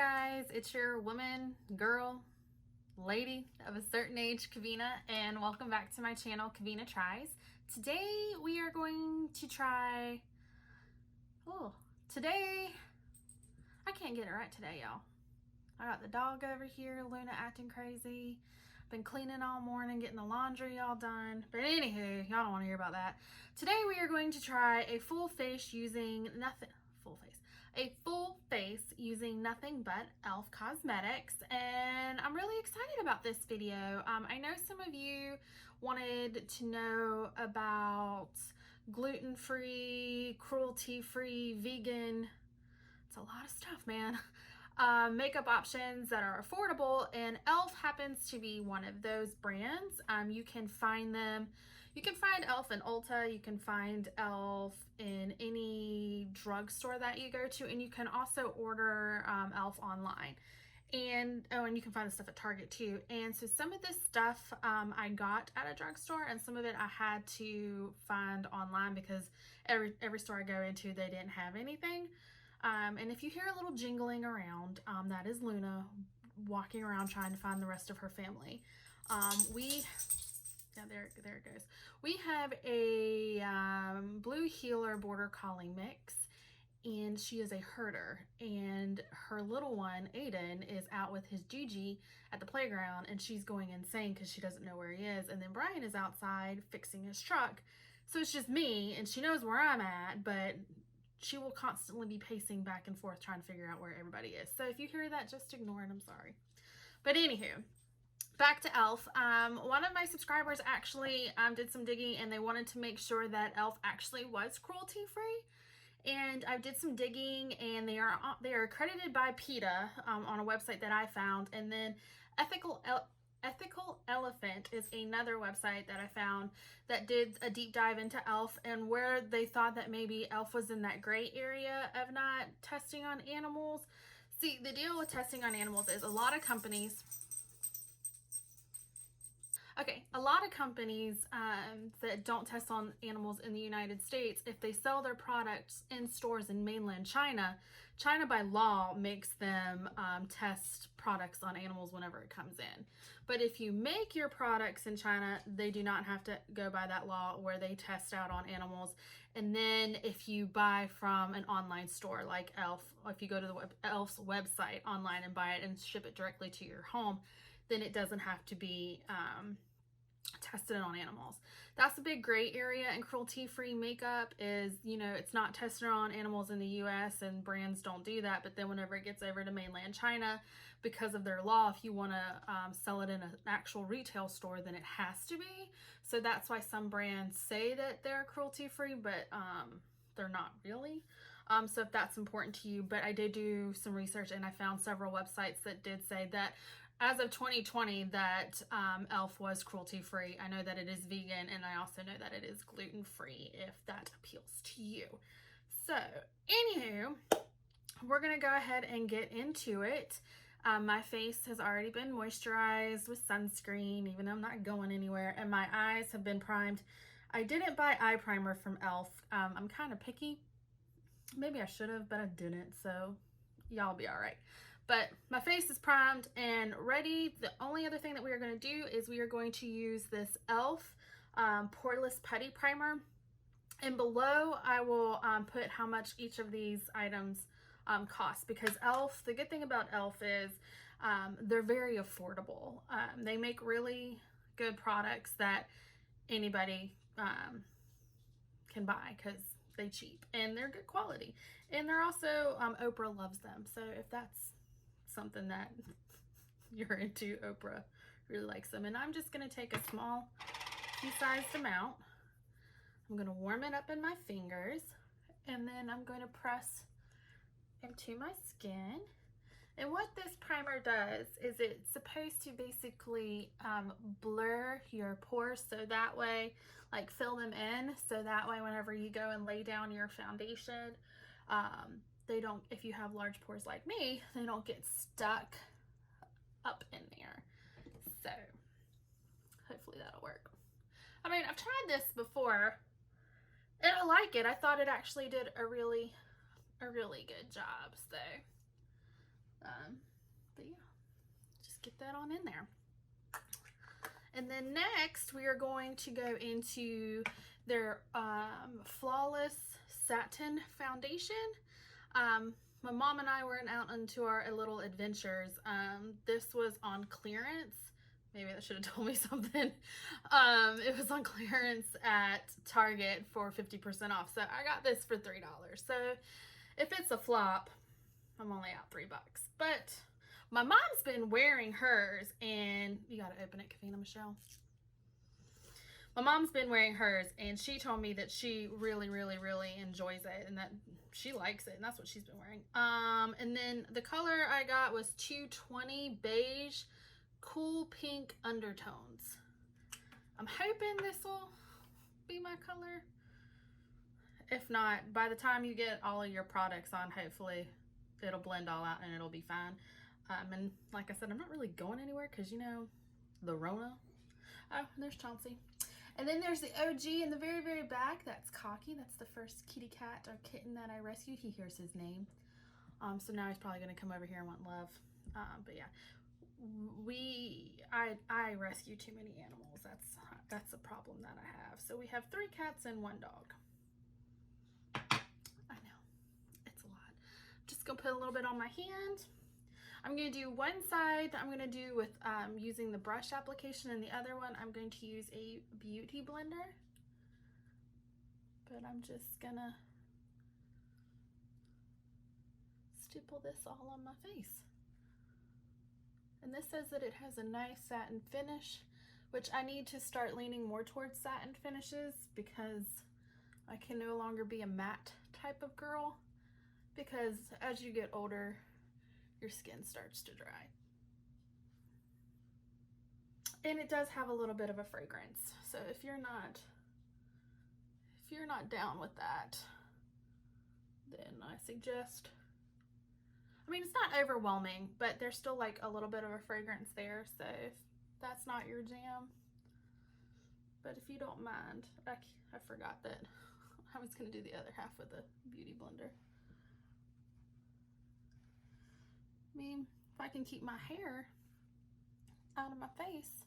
guys, it's your woman, girl, lady of a certain age, Kavina, and welcome back to my channel, Kavina Tries. Today we are going to try, today, I can't get it right today, y'all. I got the dog over here, Luna acting crazy. Been cleaning all morning, getting the laundry all done. But anywho, y'all don't want to hear about that. Today we are going to try a full face using nothing but e.l.f. Cosmetics, and I'm really excited about this video. I know some of you wanted to know about gluten-free, cruelty-free, vegan. It's a lot of stuff, man. Makeup options that are affordable, and e.l.f. happens to be one of those brands. You can find them. You can find e.l.f. in Ulta. You can find e.l.f. in any drugstore that you go to, and you can also order e.l.f. online. And you can find the stuff at Target too. And so some of this stuff I got at a drugstore, and some of it I had to find online because every store I go into, they didn't have anything. And if you hear a little jingling around, that is Luna walking around trying to find the rest of her family. There it goes. We have a Blue Healer Border Collie mix, and she is a herder, and her little one, Aiden, is out with his Gigi at the playground, and she's going insane because she doesn't know where he is. And then Brian is outside fixing his truck. So it's just me, and she knows where I'm at, but she will constantly be pacing back and forth trying to figure out where everybody is. So if you hear that, just ignore it. I'm sorry. But anywho, back to e.l.f. One of my subscribers actually did some digging, and they wanted to make sure that e.l.f. actually was cruelty-free. And I did some digging, and they are accredited by PETA on a website that I found. And then Ethical Elephant is another website that I found that did a deep dive into e.l.f. and where they thought that maybe e.l.f. was in that gray area of not testing on animals. See, the deal with testing on animals is a lot of companies that don't test on animals in the United States, if they sell their products in stores in mainland China, China by law makes them test products on animals whenever it comes in. But if you make your products in China, they do not have to go by that law where they test out on animals. And then if you buy from an online store like e.l.f., if you go to the e.l.f.'s website online and buy it and ship it directly to your home, then it doesn't have to be tested on animals. That's a big gray area in cruelty-free makeup is, it's not tested on animals in the US, and brands don't do that. But then whenever it gets over to mainland China, because of their law, if you want to sell it in an actual retail store, then it has to be. So that's why some brands say that they're cruelty-free, but they're not really. So if that's important to you, but I did do some research, and I found several websites that did say that as of 2020 that e.l.f. was cruelty-free. I know that it is vegan, and I also know that it is gluten-free, if that appeals to you. So anywho, we're gonna go ahead and get into it. My face has already been moisturized with sunscreen, even though I'm not going anywhere, and my eyes have been primed. I didn't buy eye primer from e.l.f. I'm kind of picky. Maybe I should have, but I didn't, so y'all be all right. But my face is primed and ready. The only other thing that we are going to do is we are going to use this e.l.f. Poreless Putty Primer. And below I will put how much each of these items cost, because e.l.f., the good thing about e.l.f. is they're very affordable. They make really good products that anybody can buy because they cheap and they're good quality. And they're also, Oprah loves them. So if that's something that you're into, Oprah really likes them. And I'm just going to take a small pea-sized amount. I'm going to warm it up in my fingers, and then I'm going to press into my skin. And what this primer does is it's supposed to basically blur your pores, so that way, like, fill them in, so that way whenever you go and lay down your foundation, they don't, if you have large pores like me, they don't get stuck up in there. So hopefully that'll work. I mean, I've tried this before and I like it. I thought it actually did a really good job. So But yeah, just get that on in there. And then next we are going to go into their Flawless Satin Foundation. My mom and I went out into our little adventures. This was on clearance. Maybe that should have told me something. It was on clearance at Target for 50% off. So I got this for $3. So if it's a flop, I'm only out $3. But my mom's been wearing hers, and you gotta open it, Kavina Michelle. My mom's been wearing hers, and she told me that she really, really, really enjoys it, and that she likes it, and that's what she's been wearing. And then the color I got was 220 Beige Cool Pink Undertones. I'm hoping this will be my color. If not, by the time you get all of your products on, hopefully it'll blend all out and it'll be fine. And like I said, I'm not really going anywhere because, you know, the Rona. Oh, there's Chauncey. And then there's the OG in the very, very back. That's Cocky. That's the first kitty cat or kitten that I rescued. He hears his name. So now he's probably going to come over here and want love. But yeah, I rescue too many animals. That's a problem that I have. So we have 3 cats and 1 dog. I know, it's a lot. Just gonna put a little bit on my hand. I'm gonna do one side that I'm gonna do with using the brush application, and the other one I'm going to use a beauty blender. But I'm just gonna stipple this all on my face. And this says that it has a nice satin finish, which I need to start leaning more towards satin finishes because I can no longer be a matte type of girl, because as you get older, your skin starts to dry. And it does have a little bit of a fragrance. So if you're not down with that, then I suggest, I mean, it's not overwhelming, but there's still like a little bit of a fragrance there. So if that's not your jam, but if you don't mind, I forgot that I was gonna do the other half with the beauty blender. I mean, if I can keep my hair out of my face.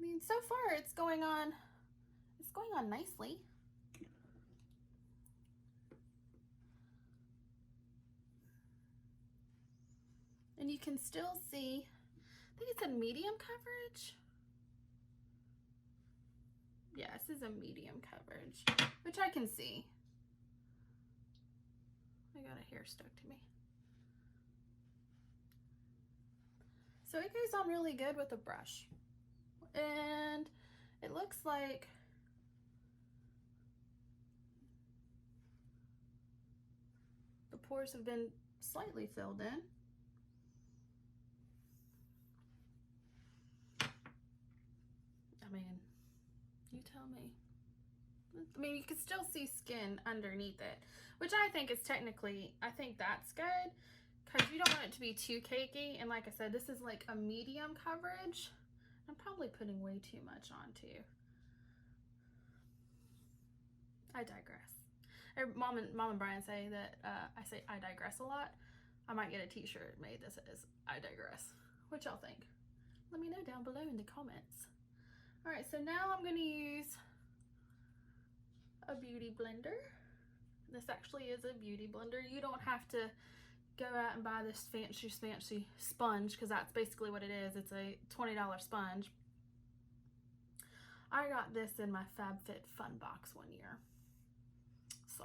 I mean, so far it's going on nicely. And you can still see, I think it's a medium coverage. Yeah, this is a medium coverage, which I can see. I got a hair stuck to me. So it goes on really good with a brush. And it looks like the pores have been slightly filled in. I mean, you tell me. I mean, you can still see skin underneath it, which I think is technically, I think that's good, because you don't want it to be too cakey. And like I said, this is like a medium coverage. I'm probably putting way too much on too. I digress. Mom and Brian say that I say I digress a lot. I might get a t-shirt made that says I digress. What y'all think? Let me know down below in the comments. All right, so now I'm going to use a beauty blender. This actually is a beauty blender. You don't have to go out and buy this fancy sponge, because that's basically what it is. It's a $20 sponge. I got this in my FabFitFun box one year. So,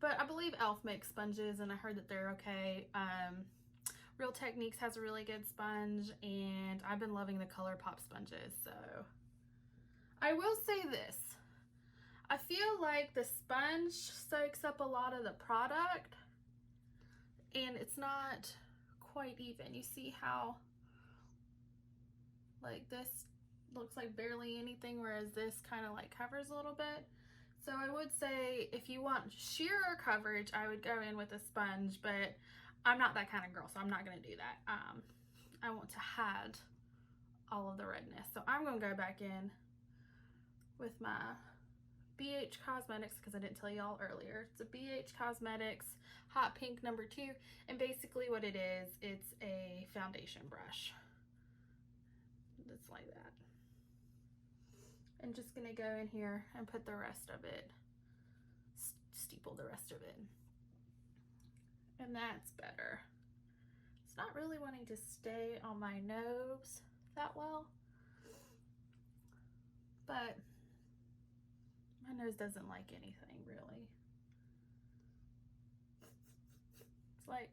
but I believe Elf makes sponges, and I heard that they're okay. Real Techniques has a really good sponge, and I've been loving the ColourPop sponges. So I will say this, I feel like the sponge soaks up a lot of the product, and it's not quite even. You see how like this looks like barely anything, whereas this kind of like covers a little bit. So I would say if you want sheer coverage, I would go in with a sponge, but I'm not that kind of girl, so I'm not going to do that. I want to hide all of the redness. So I'm going to go back in with my BH Cosmetics, because I didn't tell y'all earlier. It's a BH Cosmetics Hot Pink number 2. And basically what it is, it's a foundation brush. It's like that. I'm just going to go in here and put the rest of it, steeple the rest of it. And that's better. It's not really wanting to stay on my nose that well, but my nose doesn't like anything really. It's like,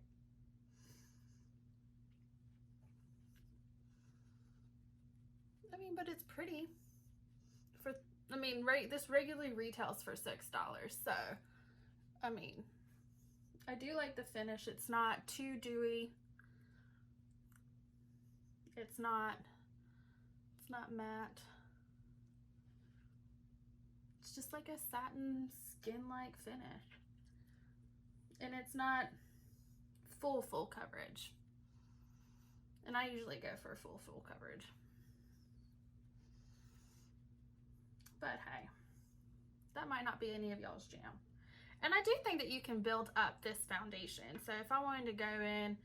I mean, but it's pretty. For, I mean, this regularly retails for $6, so, I mean, I do like the finish. It's not too dewy. It's not matte. It's just like a satin skin-like finish. And it's not full coverage. And I usually go for full coverage. But hey, that might not be any of y'all's jam. And I do think that you can build up this foundation. So if I wanted to go in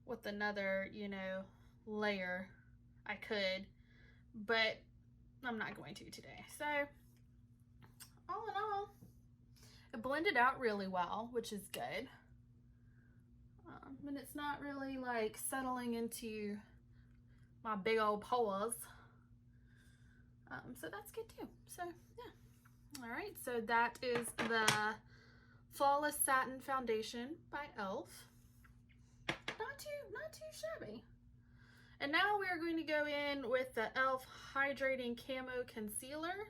with another, you know, layer, I could, but I'm not going to today. So all in all, it blended out really well, which is good. And it's not really like settling into my big old pores. So that's good too. So yeah. All right, so that is the Flawless Satin Foundation by e.l.f. Not too shabby. And now we are going to go in with the e.l.f. Hydrating Camo Concealer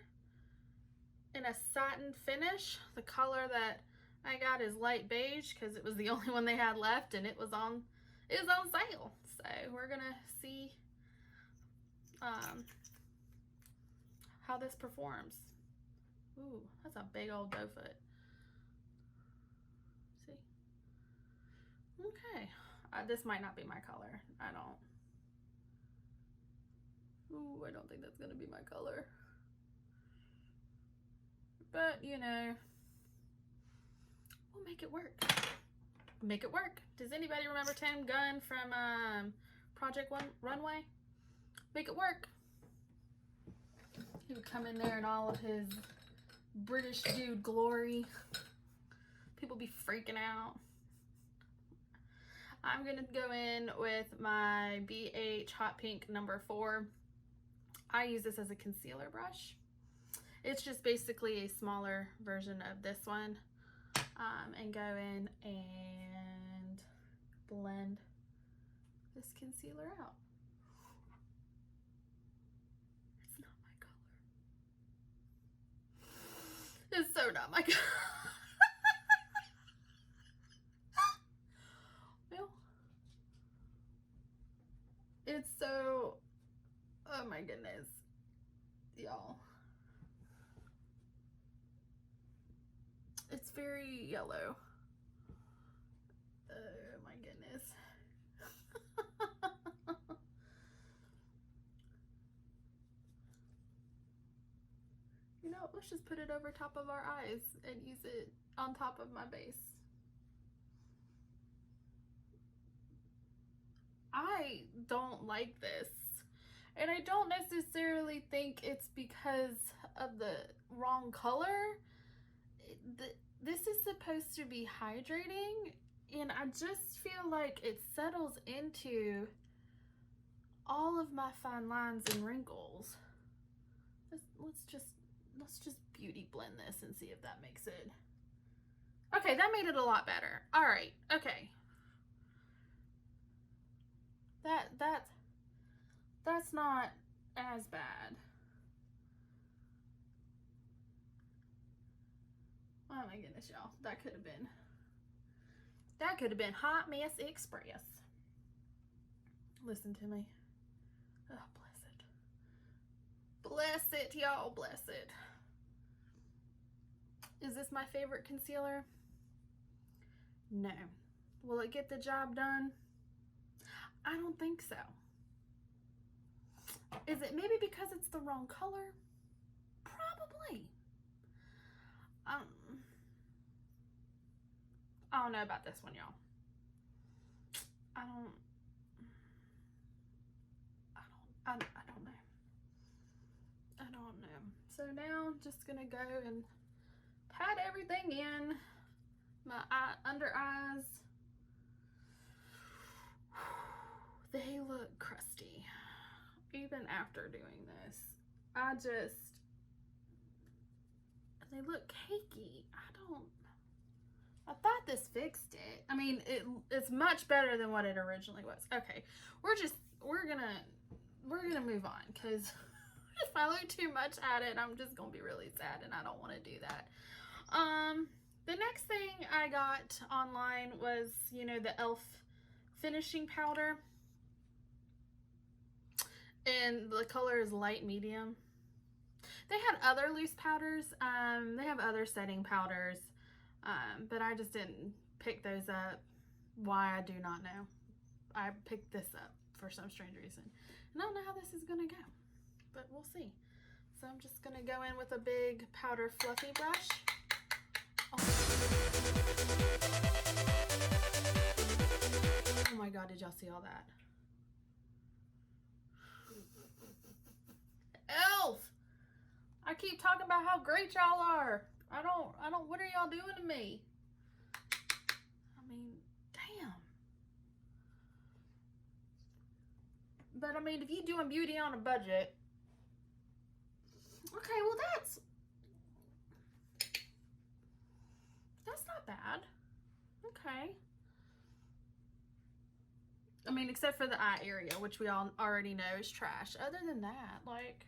in a satin finish. The color that I got is light beige because it was the only one they had left, and it was on sale. So we're gonna see how this performs. Ooh, that's a big old doe foot. See? Okay. This might not be my color. I don't think that's gonna be my color. But, you know, we'll make it work. Make it work. Does anybody remember Tim Gunn from Project Runway? Make it work. He would come in there in all of his British dude glory. People be freaking out. I'm gonna go in with my BH Hot Pink number 4. I use this as a concealer brush. It's just basically a smaller version of this one. And go in and blend this concealer out. It's not my color. It's so not my color. Well, it's so, oh my goodness, y'all. It's very yellow. Oh my goodness. You know, let's just put it over top of our eyes and use it on top of my base. I don't like this. And I don't necessarily think it's because of the wrong color. This is supposed to be hydrating, and I just feel like it settles into all of my fine lines and wrinkles. Let's just beauty blend this and see if that makes it. Okay, that made it a lot better. All right, okay. That's not as bad. Oh my goodness, y'all. That could have been Hot Mess Express. Listen to me. Oh, bless it. Bless it, y'all. Bless it. Is this my favorite concealer? No. Will it get the job done? I don't think so. Is it maybe because it's the wrong color? Probably. I don't know about this one, y'all. I don't know. I don't know. So now I'm just gonna go and pat everything in. My under eyes, they look crusty. Even after doing this, they look cakey. I thought this fixed it. I mean, it's much better than what it originally was. Okay, we're gonna move on, because if I look too much at it, I'm just gonna be really sad, and I don't want to do that. The next thing I got online was, you know, the e.l.f. finishing powder, and the color is light medium. They had other loose powders. They have other setting powders, but I just didn't pick those up. Why, I do not know. I picked this up for some strange reason, and I don't know how this is gonna go, but we'll see. So I'm just gonna go in with a big powder fluffy brush. Oh my god, did y'all see all that? e.l.f. I keep talking about how great y'all are. I don't, what are y'all doing to me? I mean, damn. But I mean, if you're doing beauty on a budget, okay, well that's not bad. Okay. I mean, except for the eye area, which we all already know is trash. Other than that, like,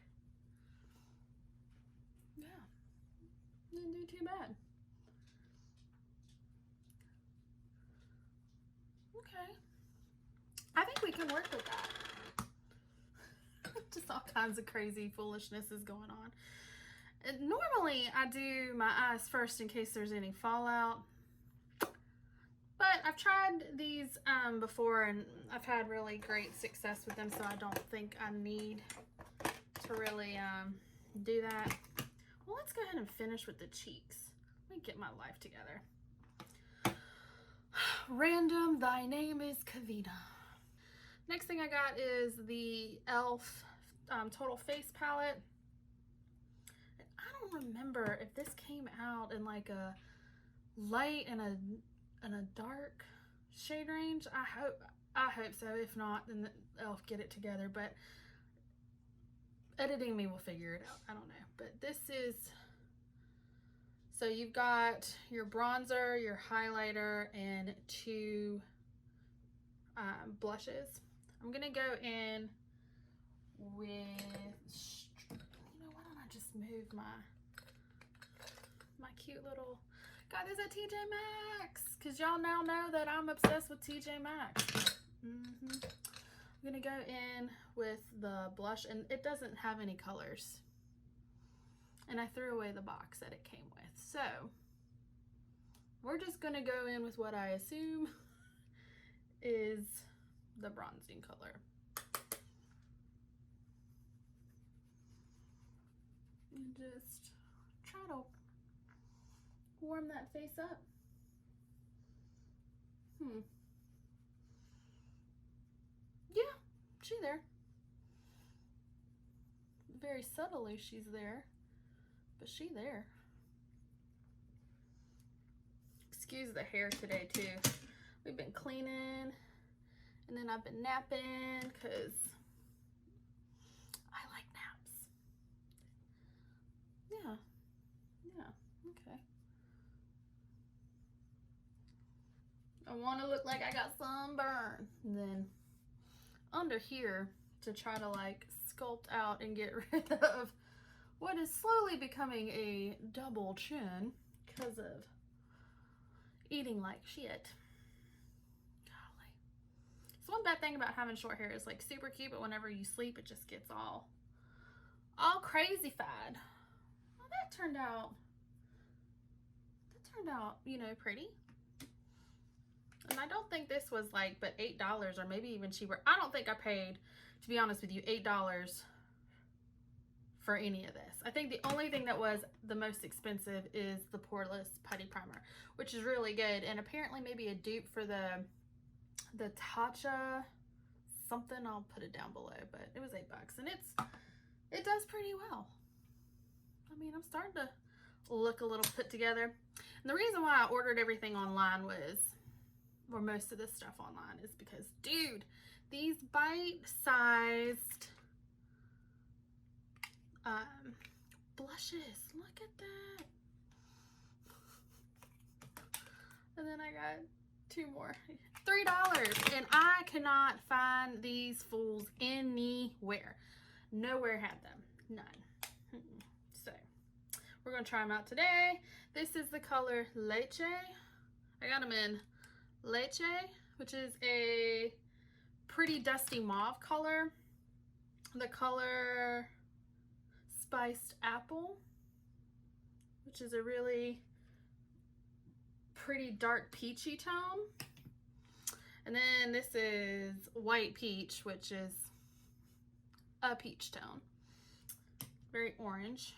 yeah, didn't do too bad. Okay. I think we can work with that. Just all kinds of crazy foolishness is going on. And normally I do my eyes first in case there's any fallout, but I've tried these before, and I've had really great success with them, so I don't think I need to really do that. Well, let's go ahead and finish with the cheeks. Let me get my life together. Random, thy name is Kavita. Next thing I got is the e.l.f. Total Face Palette. I don't remember if this came out in like a light and a dark shade range. I hope so. If not, then the e.l.f. get it together. But editing me will figure it out. I don't know. But this is, so you've got your bronzer, your highlighter, and 2 blushes. I'm gonna go in with, you know, why don't I just move my cute little, got this at TJ Maxx, because y'all now know that I'm obsessed with TJ Maxx. I'm gonna go in with the blush, and it doesn't have any colors, and I threw away the box that it came with, so we're just gonna go in with what I assume is the bronzing color. And just try to warm that face up. Yeah, she's there. Very subtly she's there, but she there. Excuse the hair today too. We've been cleaning, and then I've been napping because I like naps. Yeah, okay. I want to look like I got sunburn. And then under here to try to like sculpt out and get rid of what is slowly becoming a double chin because of eating like shit. Golly. So one bad thing about having short hair is like super cute, but whenever you sleep it just gets all crazy-fied. Well, that turned out, you know, pretty. And I don't think this was like but $8 or maybe even cheaper. I don't think I paid, to be honest with you, $8 for any of this. I think the only thing that was the most expensive is the Poreless Putty Primer, which is really good, and apparently maybe a dupe for the Tatcha something. I'll put it down below, but it was $8, and it does pretty well. I mean, I'm starting to look a little put together. And the reason why I ordered everything online was, or most of this stuff online, is because, dude, these bite-sized blushes, look at that. And then I got 2 more, $3, and I cannot find these fools anywhere. Nowhere had them, none. So we're gonna try them out today. This is the color Leche. I got them in Leche, which is a pretty dusty mauve color. The color Spiced Apple, which is a really pretty dark peachy tone. And then this is White Peach, which is a peach tone, very orange.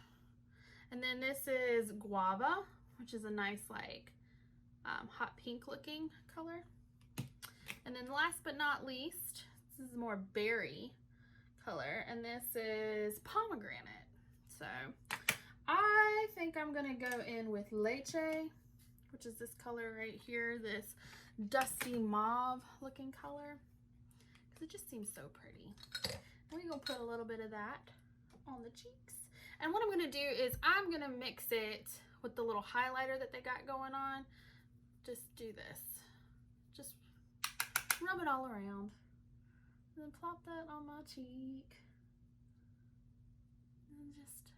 And then this is Guava, which is a nice like hot pink looking color. And then last but not least, this is more berry color, and this is Pomegranate. So I think I'm gonna go in with Leche, which is this color right here, this dusty mauve looking color, because it just seems so pretty. And we're gonna put a little bit of that on the cheeks. And what I'm gonna do is I'm gonna mix it with the little highlighter that they got going on. Just do this. Just rub it all around. And then plop that on my cheek. And just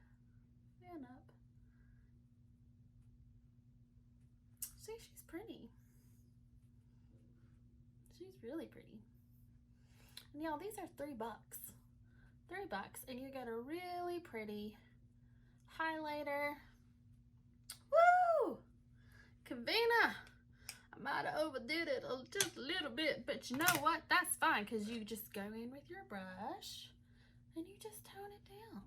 fan up. See, she's pretty. She's really pretty. And y'all, these are $3. $3, and you get a really pretty highlighter. Woo! Kavina! I might have overdid it just a little bit, but you know what? That's fine, because you just go in with your brush and you just tone it down.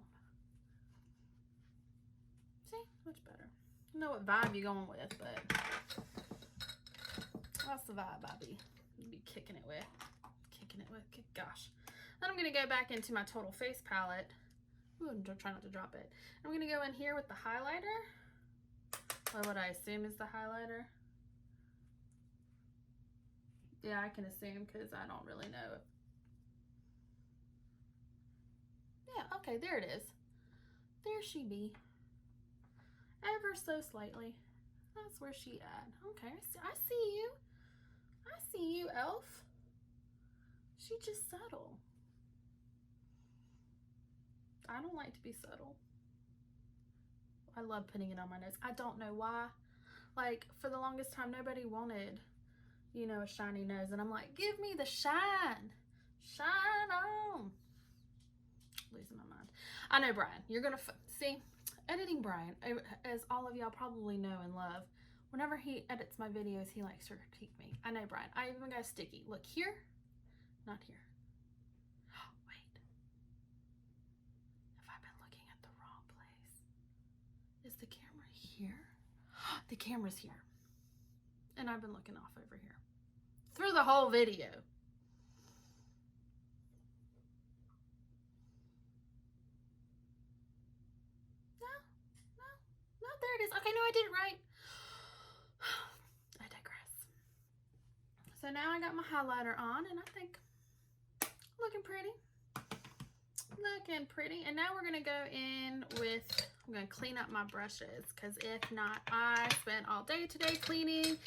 See? Much better. I know what vibe you're going with, but that's the vibe I'll be kicking it with. Gosh. Then I'm going to go back into my Total Face palette. Ooh, try not to drop it. I'm going to go in here with the highlighter. What I assume is the highlighter. Yeah, I can assume because I don't really know. Yeah, okay, there it is. There she be. Ever so slightly. That's where she at. Okay, I see you. I see you, elf. She just subtle. I don't like to be subtle. I love putting it on my nose. I don't know why. Like, for the longest time, nobody wanted, you know, a shiny nose. And I'm like, give me the shine. Shine on. Losing my mind. I know Brian. You're going to see, editing Brian, as all of y'all probably know and love, whenever he edits my videos, he likes to critique me. I know Brian. I even got a sticky. Look here. Not here. Wait. Have I been looking at the wrong place? Is the camera here? The camera's here. And I've been looking off over here. Through the whole video. No, there it is. Okay, no, I did it right. I digress. So now I got my highlighter on, and I think looking pretty. Looking pretty. And now we're going to go in with, I'm going to clean up my brushes, because if not, I spent all day today cleaning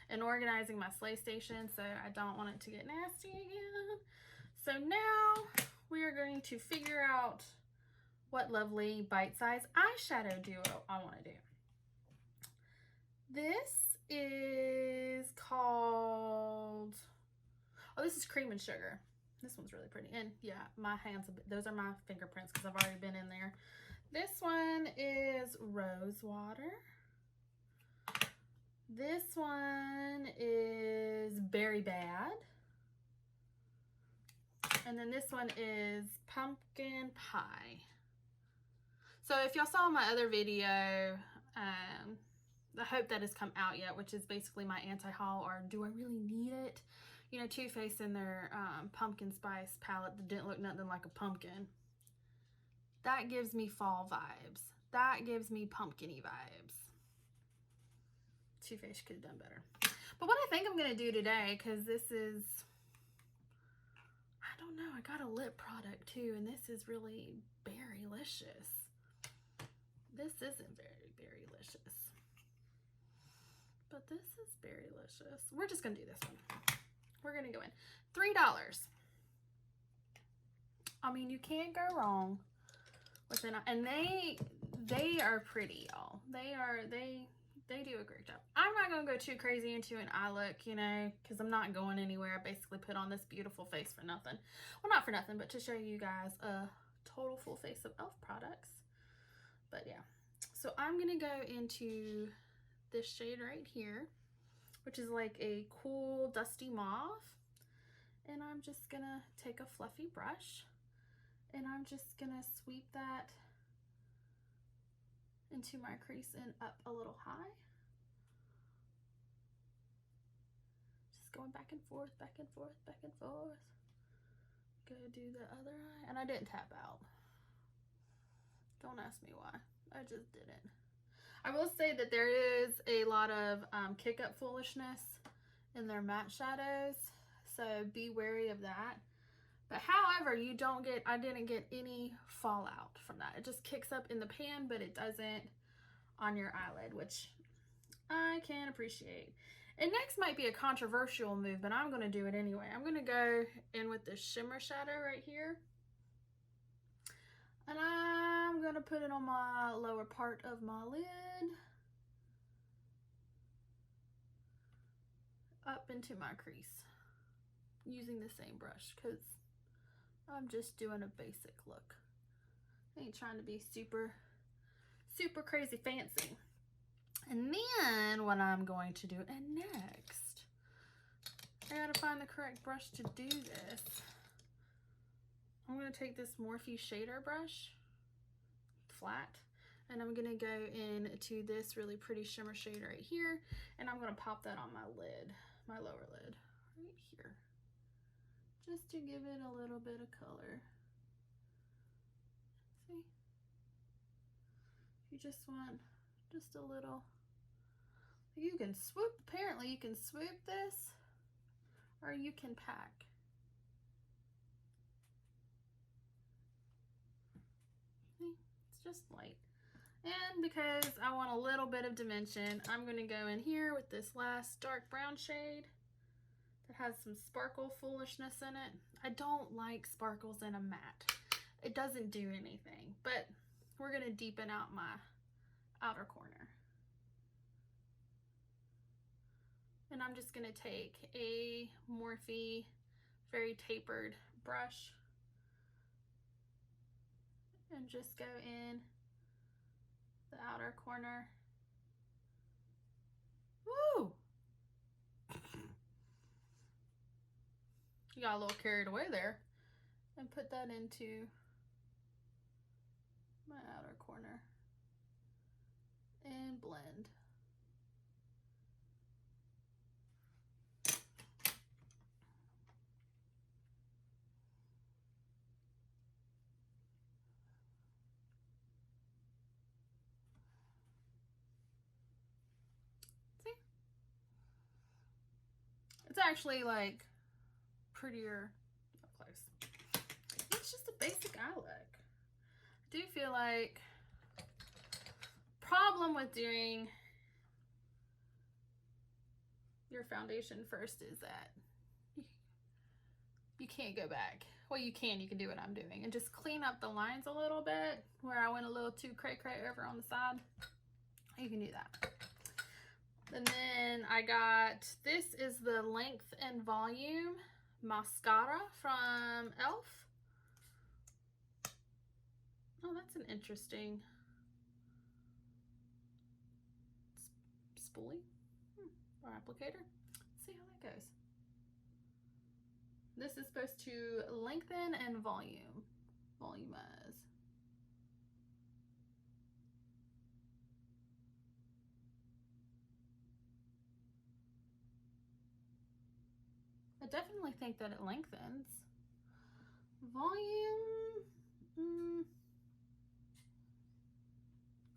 and organizing my sleigh station, so I don't want it to get nasty again. So now we are going to figure out what lovely bite-sized eyeshadow duo I want to do. This is called, oh, this is Cream and Sugar. This one's really pretty. And yeah, my hands, those are my fingerprints because I've already been in there. This one is Rose Water. This one is Berry Bad. And then this one is pumpkin pie. So if y'all saw my other video, I hope that has come out yet, which is basically my anti-haul, or do I really need it? You know, Too Faced in their pumpkin spice palette that didn't look nothing like a pumpkin. That gives me fall vibes. That gives me pumpkin-y vibes. Too Faced could have done better. But what I think I'm going to do today, because this is, I don't know, I got a lip product too, and this is really berry-licious. This isn't very berry-licious. But this is berry-licious. We're just going to do this one. We're going to go in. $3. I mean, you can't go wrong with it. And they are pretty, y'all. They do a great job. I'm not going to go too crazy into an eye look, you know, because I'm not going anywhere. I basically put on this beautiful face for nothing. Well, not for nothing, but to show you guys a total full face of e.l.f. products. But yeah. So I'm going to go into this shade right here, which is like a cool dusty mauve. And I'm just going to take a fluffy brush and I'm just going to sweep that into my crease and up a little high. Just going back and forth, back and forth, back and forth. Go do the other eye. And I didn't tap out. Don't ask me why. I just didn't. I will say that there is a lot of kick up foolishness in their matte shadows. So be wary of that. But however, you don't get, I didn't get any fallout from that. It just kicks up in the pan, but it doesn't on your eyelid, which I can appreciate. And next might be a controversial move, but I'm going to do it anyway. I'm going to go in with this shimmer shadow right here. And I'm going to put it on my lower part of my lid. Up into my crease. Using the same brush because I'm just doing a basic look. I ain't trying to be super crazy fancy. And then what I'm going to do, and next, I gotta find the correct brush to do this. I'm gonna take this Morphe shader brush, flat, and I'm gonna go into this really pretty shimmer shade right here, and I'm gonna pop that on my lid, my lower lid, right here. Just to give it a little bit of color. See? You just want just a little, you can swoop, apparently you can swoop this, or you can pack. See? It's just light. And because I want a little bit of dimension, I'm gonna go in here with this last dark brown shade. It has some sparkle foolishness in it. I don't like sparkles in a matte. It doesn't do anything, but we're gonna deepen out my outer corner. And I'm just gonna take a Morphe very tapered brush and just go in the outer corner. Woo! You got a little carried away there. And put that into my outer corner and blend. See? It's actually like prettier up close. It's just a basic eye look. I do feel like problem with doing your foundation first is that you can't go back. Well, you can do what I'm doing and just clean up the lines a little bit where I went a little too cray-cray over on the side. You can do that. And then I got, this is the Length and Volume Mascara from e.l.f. Oh, that's an interesting spoolie or applicator. Let's see how that goes. This is supposed to lengthen and volumize. I definitely think that it lengthens. Volume,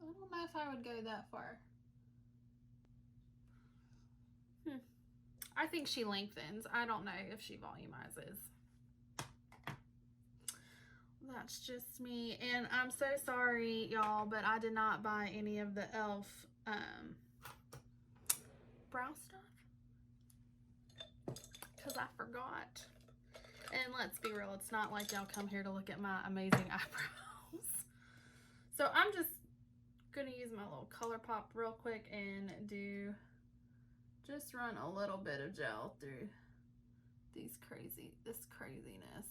I don't know if I would go that far. I think she lengthens. I don't know if she volumizes. That's just me. And I'm so sorry, y'all, but I did not buy any of the e.l.f. brow stuff because I forgot. And let's be real, it's not like y'all come here to look at my amazing eyebrows. So I'm just gonna use my little ColourPop real quick and just run a little bit of gel through this craziness.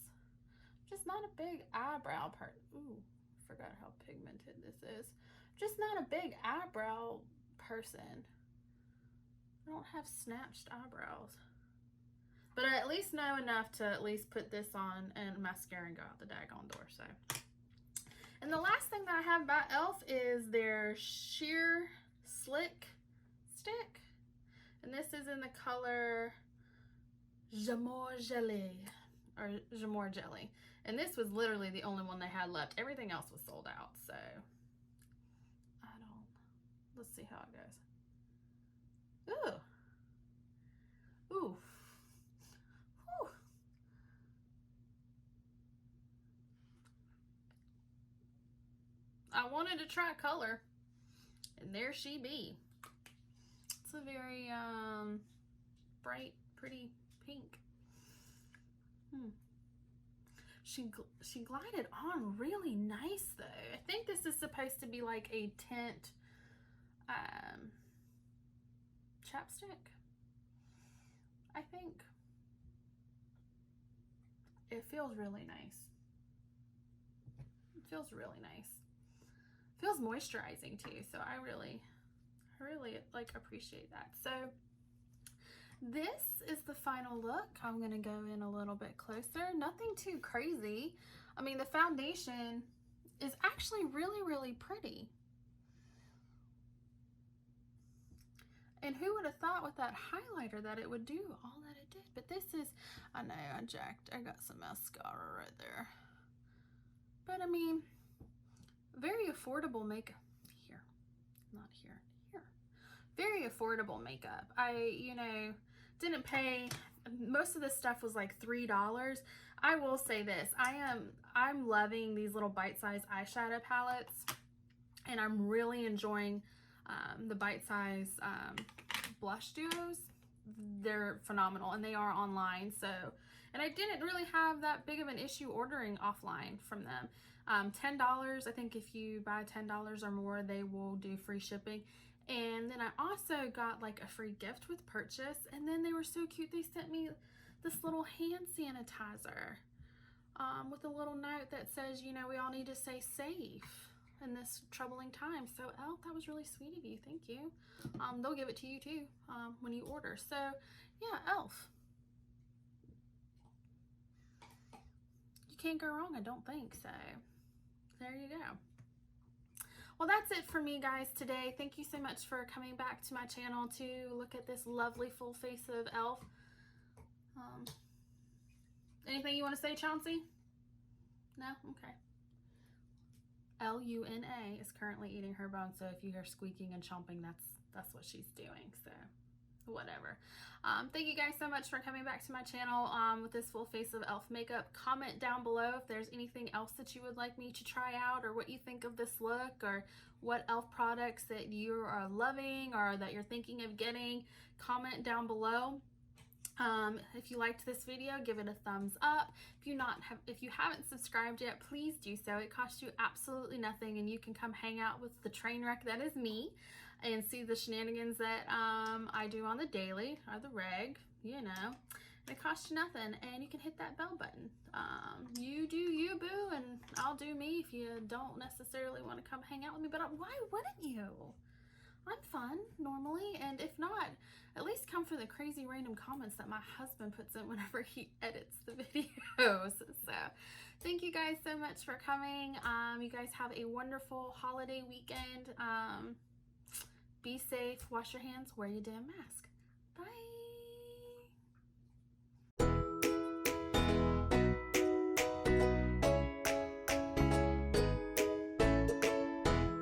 Just not a big eyebrow part. Ooh, forgot how pigmented this is. Just not a big eyebrow person. I don't have snatched eyebrows. But I at least know enough to at least put this on and mascara and go out the daggone door. So, and the last thing that I have by e.l.f. is their Sheer Slick Stick. And this is in the color J'amour Jelly. Or J'amour Jelly. And this was literally the only one they had left. Everything else was sold out. So, let's see how it goes. Ooh. Ooh. Whew. I wanted to try color. And there she be. It's a very bright, pretty pink. She glided on really nice though. I think this is supposed to be like a tint chapstick. I think it feels really nice. It feels really nice. It feels moisturizing too, so I really like appreciate that. So this is the final look. I'm gonna go in a little bit closer. Nothing too crazy. I mean, the foundation is actually really pretty. And who would have thought with that highlighter that it would do all that it did? But this is, I know I got some mascara right there. But I mean, very affordable makeup. Here, not here, here. Very affordable makeup. I, didn't pay, most of this stuff was like $3. I will say this, I'm loving these little bite-sized eyeshadow palettes, and I'm really enjoying the bite-sized blush duos. They're phenomenal, and they are online. So, and I didn't really have that big of an issue ordering offline from them. $10, I think if you buy $10 or more, they will do free shipping. And then I also got like a free gift with purchase, and then they were so cute. They sent me this little hand sanitizer with a little note that says, we all need to stay safe in this troubling time. So e.l.f., that was really sweet of you. Thank you. They'll give it to you too when you order. So yeah, e.l.f. You can't go wrong, I don't think. So there you go. Well, that's it for me, guys, today. Thank you so much for coming back to my channel to look at this lovely full face of e.l.f. Anything you want to say, Chauncey? No? Okay. Luna is currently eating her bone, so if you hear squeaking and chomping, that's what she's doing. So whatever. Thank you guys so much for coming back to my channel with this full face of e.l.f. makeup. Comment down below if there's anything else that you would like me to try out, or what you think of this look, or what e.l.f. products that you are loving or that you're thinking of getting. Comment down below. If you liked this video, give it a thumbs up. If you haven't subscribed yet, please do so. It costs you absolutely nothing, and you can come hang out with the train wreck that is me and see the shenanigans that I do on the daily, or the reg, And it costs you nothing, and you can hit that bell button. You do you, boo, and I'll do me if you don't necessarily want to come hang out with me. But why wouldn't you? I'm fun normally, and if not, at least come for the crazy random comments that my husband puts in whenever he edits the videos. So thank you guys so much for coming. You guys have a wonderful holiday weekend. Be safe, wash your hands, wear your damn mask.